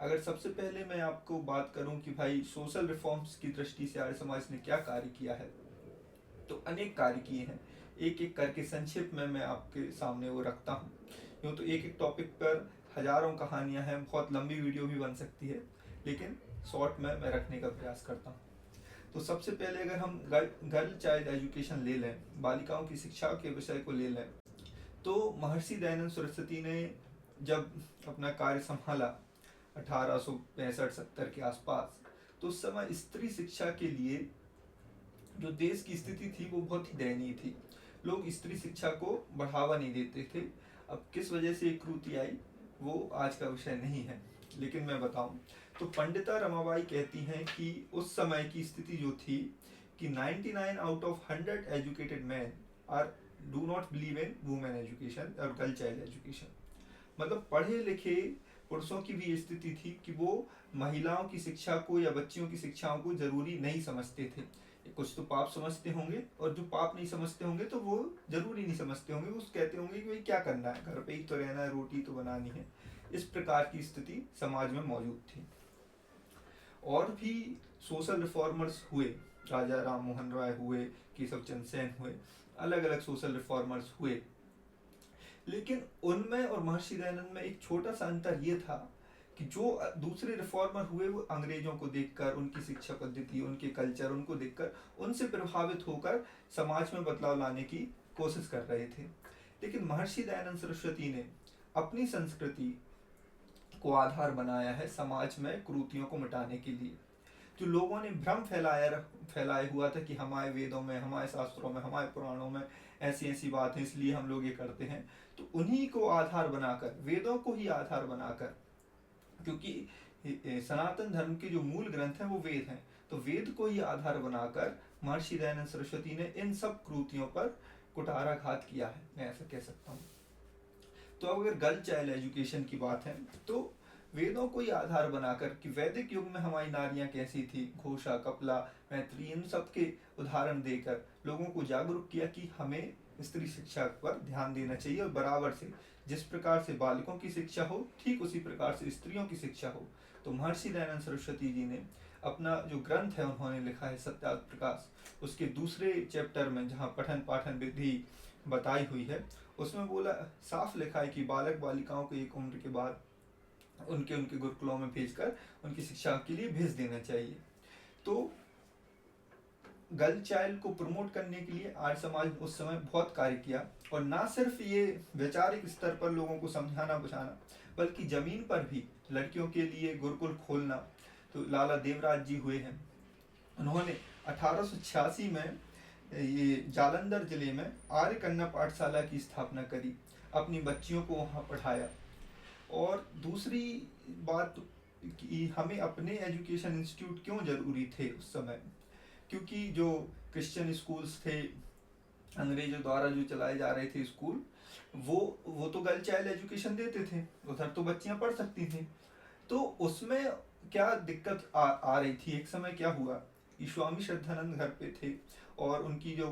अगर सबसे पहले मैं आपको बात करूं कि भाई सोशल रिफॉर्म्स की दृष्टि से आर्य समाज ने क्या कार्य किया है, तो अनेक कार्य किए हैं। एक एक करके संक्षिप्त में मैं आपके सामने वो रखता हूँ। यूँ तो एक एक टॉपिक पर हजारों कहानियाँ हैं, बहुत लंबी वीडियो भी बन सकती है, लेकिन शॉर्ट में मैं रखने का प्रयास करता हूँ। तो सबसे पहले अगर हम गर्ल चाइल्ड एजुकेशन ले लें, बालिकाओं की शिक्षा के विषय को ले लें, तो महर्षि दयानंद सरस्वती ने जब अपना कार्य संभाला 1865-70 के आसपास, तो उस समय स्त्री शिक्षा के लिए जो देश की स्थिति थी वो बहुत ही दयनीय थी। लोग स्त्री शिक्षा को बढ़ावा नहीं देते थे। अब किस वजह से एक क्रूति आई वो आज का विषय नहीं है, लेकिन मैं बताऊं तो पंडिता रमाबाई कहती हैं कि उस समय की स्थिति जो थी कि 99 out of 100 educated man are do not believe in women education और गर्ल चाइल्ड एजुकेशन। मतलब पढ़े लिखे पुरुषों की भी स्थिति थी कि वो महिलाओं की शिक्षा को या बच्चियों की शिक्षाओं को जरूरी नहीं समझते थे। कुछ तो पाप समझते होंगे, और जो पाप नहीं समझते होंगे तो वो जरूरी नहीं समझते होंगे, वो कहते होंगे कि भाई क्या करना है, घर पे ही तो रहना है, रोटी तो बनानी है। इस प्रकार की स्थिति समाज में मौजूद थी। और भी सोशल रिफॉर्मर्स हुए, राजा राम मोहन राय हुए, केशव चंद्र सेन हुए, अलग अलग सोशल रिफॉर्मर्स हुए, लेकिन उनमें और महर्षि दयानंद में एक छोटा सा अंतर ये था कि जो दूसरे रिफॉर्मर हुए वो अंग्रेजों को देखकर, उनकी शिक्षा पद्धति, उनके कल्चर, उनको देखकर उनसे प्रभावित होकर समाज में बदलाव लाने की कोशिश कर रहे थे। लेकिन महर्षि दयानंद सरस्वती ने अपनी संस्कृति को आधार बनाया है समाज में कुरीतियों को मिटाने के लिए। जो लोगों ने भ्रम फैलाए हुआ था कि हमारे वेदों में, हमारे शास्त्रों में, हमारे पुराणों में ऐसी ऐसी बात है इसलिए हम लोग ये करते हैं, तो उन्हीं को आधार बनाकर, वेदों को ही आधार बनाकर, क्योंकि सनातन धर्म के जो मूल ग्रंथ हैं वो वेद हैं, तो वेद को ही आधार बनाकर महर्षि दयानंद सरस्वती ने इन सब कृतियों पर कुठाराघात किया है, मैं ऐसा कह सकता हूँ। तो अब अगर गर्ल चाइल्ड एजुकेशन की बात है तो वेदों को ही आधार बनाकर कि वैदिक युग में हमारी नारियां कैसी थी, घोषा, कपला, मैत्री, इन सब के उदाहरण देकर लोगों को जागरूक किया कि हमें स्त्री शिक्षा पर ध्यान देना चाहिए, और बराबर से जिस प्रकार से बालिकों की शिक्षा हो ठीक उसी प्रकार से स्त्रियों की शिक्षा हो। तो महर्षि दयानंद सरस्वती जी ने अपना जो ग्रंथ है उन्होंने लिखा है सत्यार्थ प्रकाश, उसके दूसरे चैप्टर में जहाँ पठन पाठन विधि बताई हुई है, उसमें बोला, साफ लिखा है कि बालक बालिकाओं को एक उम्र के बाद उनके उनके गुरुकुलों में भेजकर उनकी शिक्षा के लिए भेज देना चाहिए। तो गर्ल चाइल्ड को प्रमोट करने के लिए आर्य समाज उस समय बहुत कार्य किया, और ना सिर्फ ये वैचारिक स्तर पर लोगों को समझाना बुझाना, बल्कि जमीन पर भी लड़कियों के लिए गुरुकुल खोलना। तो लाला देवराज जी हुए हैं, उन्होंने 1886 में ये जालंधर जिले में आर्य कन्या पाठशाला की स्थापना करी, अपनी बच्चियों को वहाँ पढ़ाया। और दूसरी बात कि हमें अपने एजुकेशन इंस्टीट्यूट क्यों जरूरी थे उस समय, क्योंकि जो क्रिश्चियन स्कूल्स थे, अंग्रेजों द्वारा जो चलाए जा रहे थे स्कूल, वो तो गर्ल चाइल्ड एजुकेशन देते थे, उधर तो बच्चियां पढ़ सकती थी। तो उसमें क्या दिक्कत आ रही थी, एक समय क्या हुआ कि स्वामी श्रद्धानंद घर पे थे और उनकी जो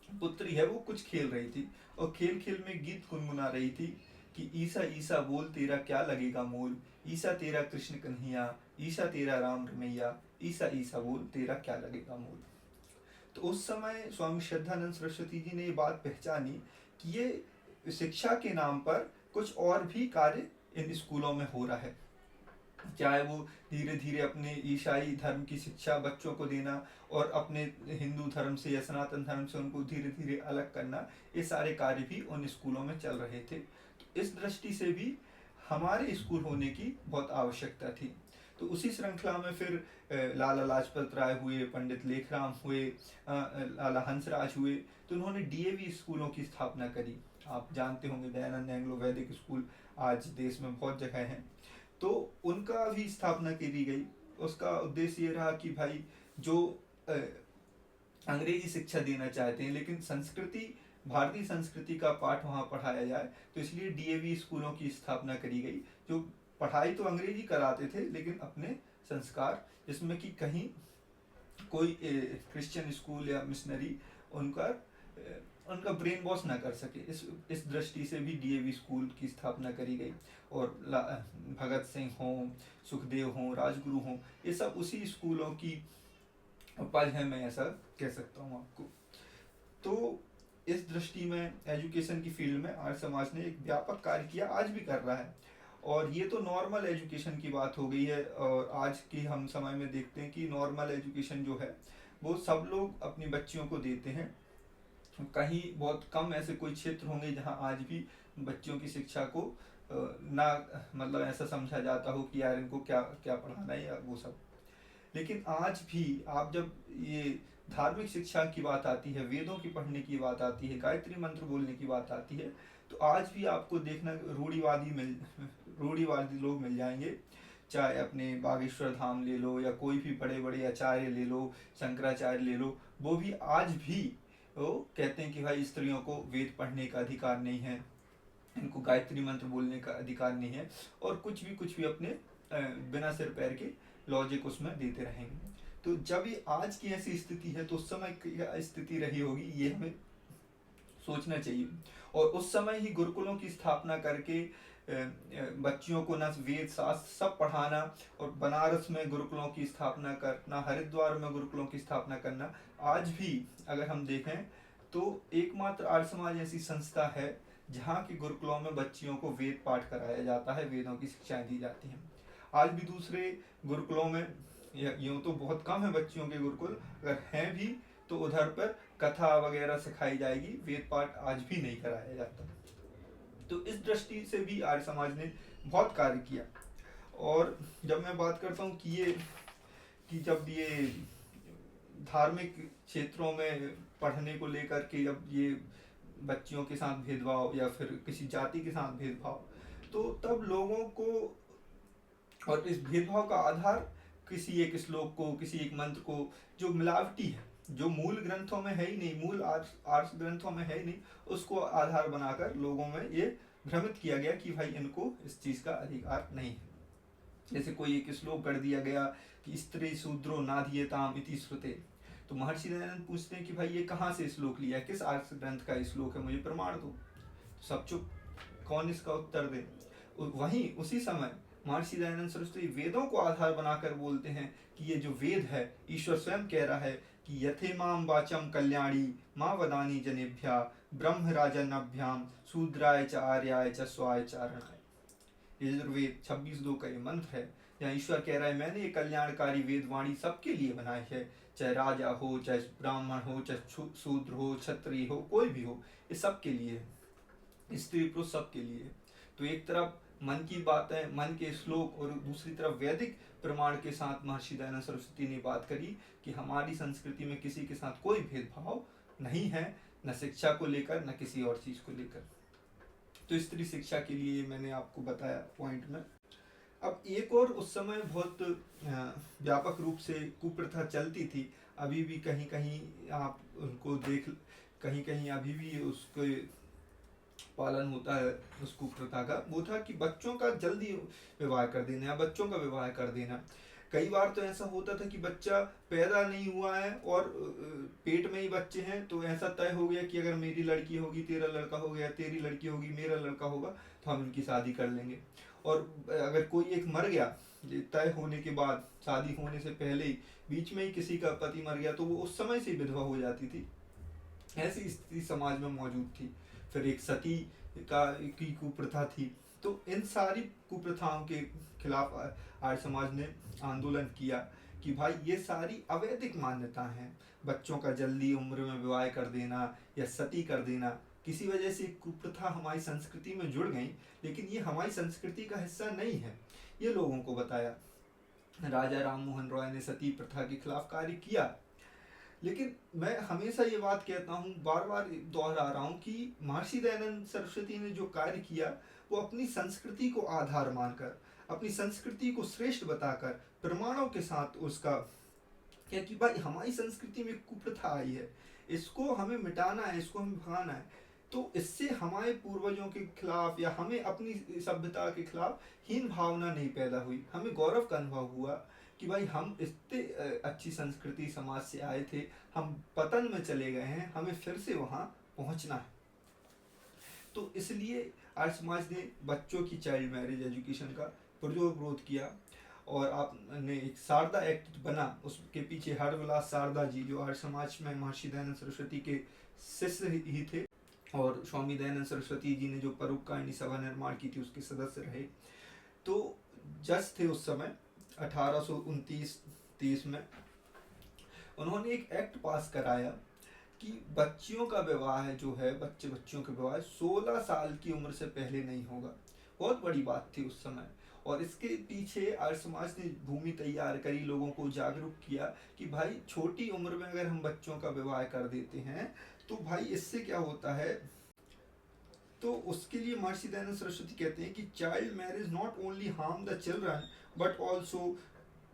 पुत्री है वो कुछ खेल रही थी, और खेल खेल में गीत गुनगुना रही थी कि ईसा ईसा बोल तेरा क्या लगेगा मोल, ईसा तेरा कृष्ण कन्हैया, ईसा तेरा राम रमैया, ईसा ईसा बोल तेरा क्या लगेगा मोल। तो उस समय स्वामी श्रद्धानंद सरस्वती जी ने ये बात पहचानी कि ये शिक्षा के नाम पर कुछ और भी कार्य इन स्कूलों में हो रहा है, चाहे वो धीरे धीरे अपने ईसाई धर्म की शिक्षा बच्चों को देना और अपने हिंदू धर्म से या सनातन धर्म से उनको धीरे धीरे अलग करना, ये सारे कार्य भी उन स्कूलों में चल रहे थे। तो इस दृष्टि से भी हमारे स्कूल होने की बहुत आवश्यकता थी। तो उसी श्रृंखला में फिर लाला लाजपत राय हुए, पंडित लेखराम हुए, लाला हंसराज हुए, तो उन्होंने डीएवी स्कूलों की स्थापना करी। आप जानते होंगे दयानंद एंग्लो वैदिक स्कूल आज देश में बहुत जगह हैं, तो उनका भी स्थापना की गई। उसका उद्देश्य ये रहा कि भाई जो अंग्रेजी शिक्षा देना चाहते हैं लेकिन संस्कृति, भारतीय संस्कृति का पाठ वहाँ पढ़ाया जाए, तो इसलिए डीएवी स्कूलों की स्थापना करी गई, जो पढ़ाई तो अंग्रेजी कराते थे लेकिन अपने संस्कार, जिसमें कि कहीं कोई क्रिश्चियन स्कूल या मिशनरी उनका उनका ब्रेन वॉश ना कर सके। इस दृष्टि से भी डीएवी स्कूल की स्थापना करी गई। और भगत सिंह हों, सुखदेव हों, राजगुरु हों, ये सब उसी स्कूलों की उपज है, मैं ऐसा कह सकता हूँ आपको। तो इस दृष्टि में एजुकेशन की फील्ड में आर्य समाज ने एक व्यापक कार्य किया, आज भी कर रहा है। और ये तो नॉर्मल एजुकेशन की बात हो गई है। और आज की हम समय में देखते हैं कि नॉर्मल एजुकेशन जो है वो सब लोग अपनी बच्चियों को देते हैं। कहीं बहुत कम ऐसे कोई क्षेत्र होंगे जहाँ आज भी बच्चियों की शिक्षा को ना मतलब ऐसा समझा जाता हो कि यार इनको क्या क्या पढ़ाना है या वो सब। लेकिन आज भी आप जब ये धार्मिक शिक्षा की बात आती है, वेदों की पढ़ने की बात आती है, गायत्री मंत्र बोलने की बात आती है, तो आज भी आपको देखना रूढ़िवादी लोग मिल जाएंगे। चाहे अपने बागेश्वर धाम ले लो या कोई भी बड़े बड़े आचार्य ले लो, शंकराचार्य ले लो, वो भी आज भी वो कहते हैं कि भाई स्त्रियों को वेद पढ़ने का अधिकार नहीं है, इनको गायत्री मंत्र बोलने का अधिकार नहीं है, और कुछ भी अपने बिना सिर पैर के लॉजिक उसमें देते रहेंगे। तो जब ये आज की ऐसी स्थिति है तो उस समय क्या स्थिति रही होगी, ये हमें सोचना चाहिए। और उस समय ही गुरुकुलों की स्थापना करके बच्चियों को न वेद शास्त्र सब पढ़ाना, और बनारस में गुरुकुलों की स्थापना करना, हरिद्वार में गुरुकुलों की स्थापना करना, आज भी अगर हम देखें तो एकमात्र आर्य समाज ऐसी संस्था है जहाँ की गुरुकुलों में बच्चियों को वेद पाठ कराया जाता है, वेदों की शिक्षाएं दी जाती हैं। आज भी दूसरे गुरुकुलों में यूँ तो बहुत कम है बच्चियों के गुरुकुल, अगर हैं भी तो उधर पर कथा वगैरह सिखाई जाएगी, वेद पाठ आज भी नहीं कराया जाता। तो इस दृष्टि से भी आर्य समाज ने बहुत कार्य किया। और जब मैं बात करता हूँ कि जब ये धार्मिक क्षेत्रों में पढ़ने को लेकर के जब ये बच्चियों के साथ भेदभाव या फिर किसी जाति के साथ भेदभाव, तो तब लोगों को, और इस भेदभाव का आधार किसी एक श्लोक को, किसी एक मंत्र को, जो मिलावटी है, जो मूल ग्रंथों में है ही नहीं, मूल आर्ष ग्रंथों में है ही नहीं, उसको आधार बनाकर लोगों में ये भ्रमित किया गया कि भाई इनको इस चीज का अधिकार नहीं है। जैसे कोई एक श्लोक कर दिया गया कि स्त्री शूद्रो नाधीयताम इति श्रुते, तो महर्षि दयानंद पूछते हैं कि भाई ये कहाँ से श्लोक लिया है, किस आर्ष ग्रंथ का श्लोक है, मुझे प्रमाण दो। तो सब चुप, कौन इसका उत्तर दे। वहीं उसी समय महर्षि दयानंद सरस्वती वेदों को आधार बनाकर बोलते हैं कि ये जो वेद है, ईश्वर स्वयं कह रहा है कि यथेमाम वाचम कल्याणी माँ वदानी जनेभ्या ब्रह्म राजन्नभ्याम शूद्राय च आर्याय च स्वाय चारणाय। यजुर्वेद 26:2 का ये मंत्र है, जहाँ ईश्वर कह रहा है मैंने ये कल्याणकारी वेदवाणी सबके लिए बनाई है, चाहे राजा हो, चाहे ब्राह्मण हो, चाहे शूद्र हो, क्षत्रिय हो, कोई भी हो, ये सबके लिए है, स्त्री पुरुष सबके लिए है। तो एक तरफ मन की बात है, मन के श्लोक, और दूसरी तरफ वैदिक प्रमाण के साथ महर्षि दयानंद सरस्वती ने बात करी कि हमारी संस्कृति में किसी के साथ कोई भेदभाव नहीं है, न शिक्षा को लेकर न किसी और चीज को लेकर। तो स्त्री शिक्षा के लिए मैंने आपको बताया पॉइंट में। अब एक और उस समय बहुत व्यापक रूप से कुप्रथा चलती थी, अभी भी कहीं कहीं आप उनको देख, कहीं कहीं अभी भी उसके पालन होता है उस कुप्रथा का। वो था कि बच्चों का जल्दी विवाह कर देना या बच्चों का विवाह कर देना। कई बार तो ऐसा होता था कि बच्चा पैदा नहीं हुआ है और पेट में ही बच्चे हैं, तो ऐसा तय हो गया कि अगर मेरी लड़की होगी तेरा लड़का हो गया, तेरी लड़की होगी मेरा लड़का होगा, तो हम इनकी शादी कर लेंगे। और अगर कोई एक मर गया तय होने के बाद, शादी होने से पहले ही बीच में ही किसी का पति मर गया, तो वो उस समय से विधवा हो जाती थी। ऐसी स्थिति समाज में मौजूद थी। फिर एक सती की कुप्रथा थी। तो इन सारी कुप्रथाओं के खिलाफ आर्य समाज ने आंदोलन किया कि भाई ये सारी अवैधिक मान्यता हैं। बच्चों का जल्दी उम्र में विवाह कर देना या सती कर देना, किसी वजह से कुप्रथा हमारी संस्कृति में जुड़ गई, लेकिन ये हमारी संस्कृति का हिस्सा नहीं है, ये लोगों को बताया। राजा राम मोहन रॉय ने सती प्रथा के खिलाफ कार्य किया। लेकिन मैं हमेशा ये बात कहता हूँ, बार बार दोहरा रहा हूँ कि महर्षि दयानंद सरस्वती ने जो कार्य किया वो अपनी संस्कृति को आधार मानकर, अपनी संस्कृति को श्रेष्ठ बताकर, प्रमाणों के साथ उसका क्या कि भाई हमारी संस्कृति में कुप्रथा आई है, इसको हमें मिटाना है, इसको हमें भगाना है। तो इससे हमारे पूर्वजों के खिलाफ या हमें अपनी सभ्यता के खिलाफ हीन भावना नहीं पैदा हुई, हमें गौरव का अनुभव हुआ कि भाई हम इतने अच्छी संस्कृति समाज से आए थे, हम पतन में चले गए हैं, हमें फिर से वहाँ पहुंचना है। तो इसलिए आर्य समाज ने बच्चों की चाइल्ड मैरिज एजुकेशन का पुरजोर विरोध किया और आपने एक शारदा एक्ट बना, उसके पीछे हरविलास शारदा जी जो आर्य समाज में महर्षि दयानंद सरस्वती के शिष्य ही थे और स्वामी दयानंद सरस्वती जी ने जो परोपकारिणी सभा निर्माण की थी उसके सदस्य रहे। तो जज थे उस समय 1829-30 में, उन्होंने एक एक्ट पास कराया कि बच्चियों का विवाह जो है, बच्चियों का विवाह 16 साल की उम्र से पहले नहीं होगा। बहुत बड़ी बात थी उस समय और इसके पीछे आर्य समाज ने भूमि तैयार करी, लोगों को जागरूक किया कि भाई छोटी उम्र में अगर हम बच्चों का विवाह कर देते हैं तो भाई इससे क्या होता है। तो उसके लिए महर्षि दयानंद सरस्वती कहते हैं कि child marriage not only harm the children but also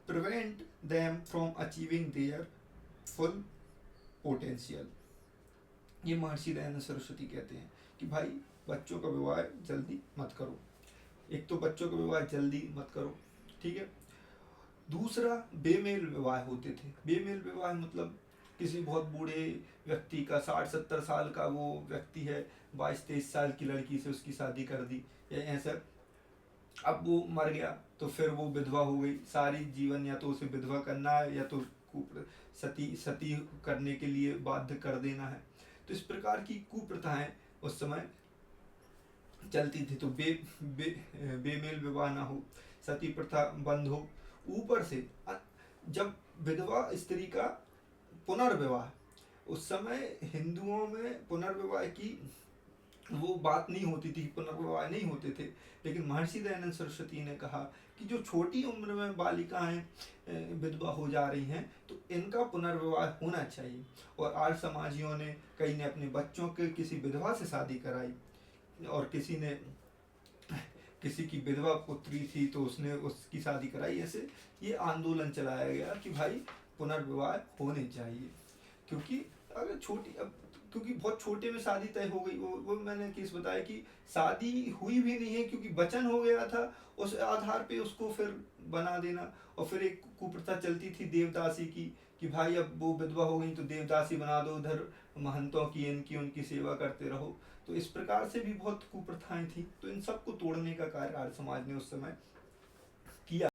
prevent them from achieving their full potential. ये महर्षि दयानंद सरस्वती कहते हैं कि भाई बच्चों का विवाह जल्दी मत करो। एक तो बच्चों का विवाह जल्दी मत करो, ठीक है। दूसरा, बेमेल विवाह होते थे। बेमेल विवाह मतलब किसी बहुत बूढ़े व्यक्ति का, 60-70 साल का वो व्यक्ति है, 22-23 साल की लड़की से उसकी शादी कर दी या ऐसा, अब वो मर गया तो फिर वो विधवा हो गई, सारी जीवन या तो उसे विधवा करना है या तो सती करने के लिए बाध्य कर देना है। तो इस प्रकार की कुप्रथाएं उस समय चलती थी। तो बेमेल विवाह ना हो, सती प्रथा बंद हो। ऊपर से जब विधवा स्त्री का पुनर्विवाह, उस समय हिंदुओं में पुनर्विवाह की वो बात नहीं होती थी, पुनर्विवाह नहीं होते थे। लेकिन महर्षि दयानंद सरस्वती ने कहा कि जो छोटी उम्र में बालिकाएं विधवा हो जा रही हैं तो इनका पुनर्विवाह होना चाहिए। और आर्य समाजियों ने, कई ने अपने बच्चों के किसी विधवा से शादी कराई और किसी ने, किसी की विधवा पुत्री थी तो उसने उसकी शादी कराई। ऐसे ये आंदोलन चलाया गया कि भाई पुनर्विवाह होने चाहिए, क्योंकि अगर छोटी, अब क्योंकि बहुत छोटे में शादी तय हो गई, वो मैंने केस बताया कि शादी हुई भी नहीं है क्योंकि वचन हो गया था, उस आधार पे उसको फिर बना देना। और फिर एक कुप्रथा चलती थी देवदासी की कि भाई अब वो विधवा हो गई तो देवदासी बना दो, उधर महंतों की इनकी उनकी सेवा करते रहो। तो इस प्रकार से भी बहुत कुप्रथाएं थी। तो इन सबको तोड़ने का कार्य आर्य समाज ने उस समय